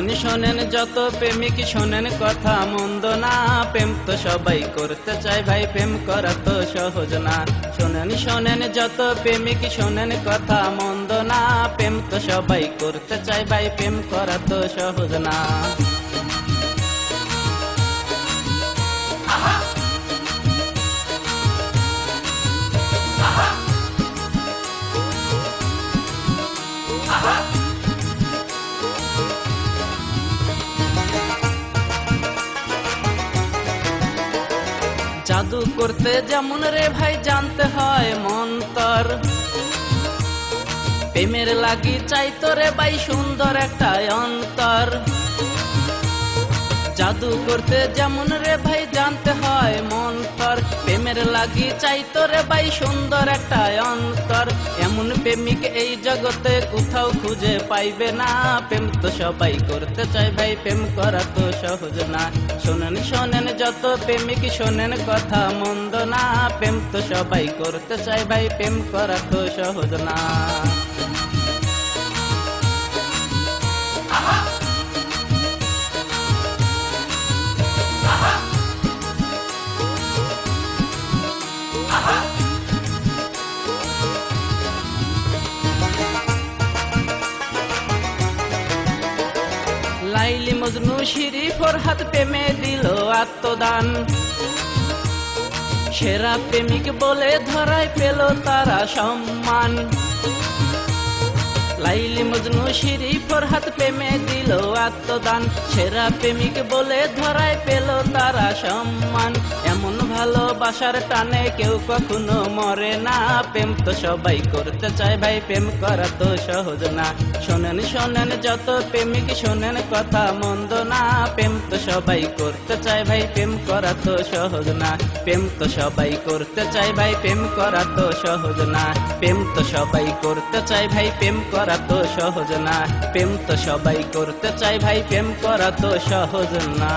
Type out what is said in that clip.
শোনেন শোনেন যত প্রেমিক শোনেন কথা মন্দ না, প্রেম তো সবাই করতে চায় ভাই, প্রেম করা তো সহজ না। শোনেন শোনেন যত প্রেমিক শোনেন কথা মন্দ না, প্রেম তো সবাই করতে চায় ভাই, প্রেম করা তো সহজ না। জাদু করতে যেমন রে ভাই জানতে হয় মন্তর, প্রেমের লাগি চাইতো রে ভাই সুন্দর একটা অন্তর। জাদু করতে যেমন রে ভাই জানতে হয় মন্তর, প্রেমের লাগি চাইতো রে ভাই সুন্দর একটা অন্তর। এমন প্রেমিক এই জগতে কোথাও খুঁজে পাইবে না, প্রেম তো সবাই করতে চায় ভাই, প্রেম করা তো সহজ না। শোনেন শোনেন যত প্রেমিক শোনেন কথা মন্দ না, প্রেম তো সবাই করতে চায় ভাই, প্রেম করা তো সহজ না। লাইলি মজনু শিরি ফরহাদ প্রেমে দিল আত্মদান, সেরা প্রেমিক বলে ধরায় পেল তারা সম্মান। লাইলি মজনু শিরি ফরহাদ প্রেমে দিল আত্মদান, সেরা প্রেমিক বলে ধরায় পেল তারা সম্মান। এমন ভালোবাসার টানে কেউ কখনো মরে না, প্রেম তো সবাই করতে চায় ভাই, প্রেম করা তো সহজ না। শোনেন শোনেন যত প্রেমিক শোনেন কথা মন্দ না, প্রেম তো সবাই করতে চায় ভাই, প্রেম করা তো সহজ না। প্রেম তো সবাই করতে চায় ভাই, প্রেম করা তো সহজ না। প্রেম তো সবাই করতে চায় ভাই, প্রেম করা তো সহজ না। প্রেম তো সবাই করতে চায় ভাই, প্রেম করা তো সহজ না।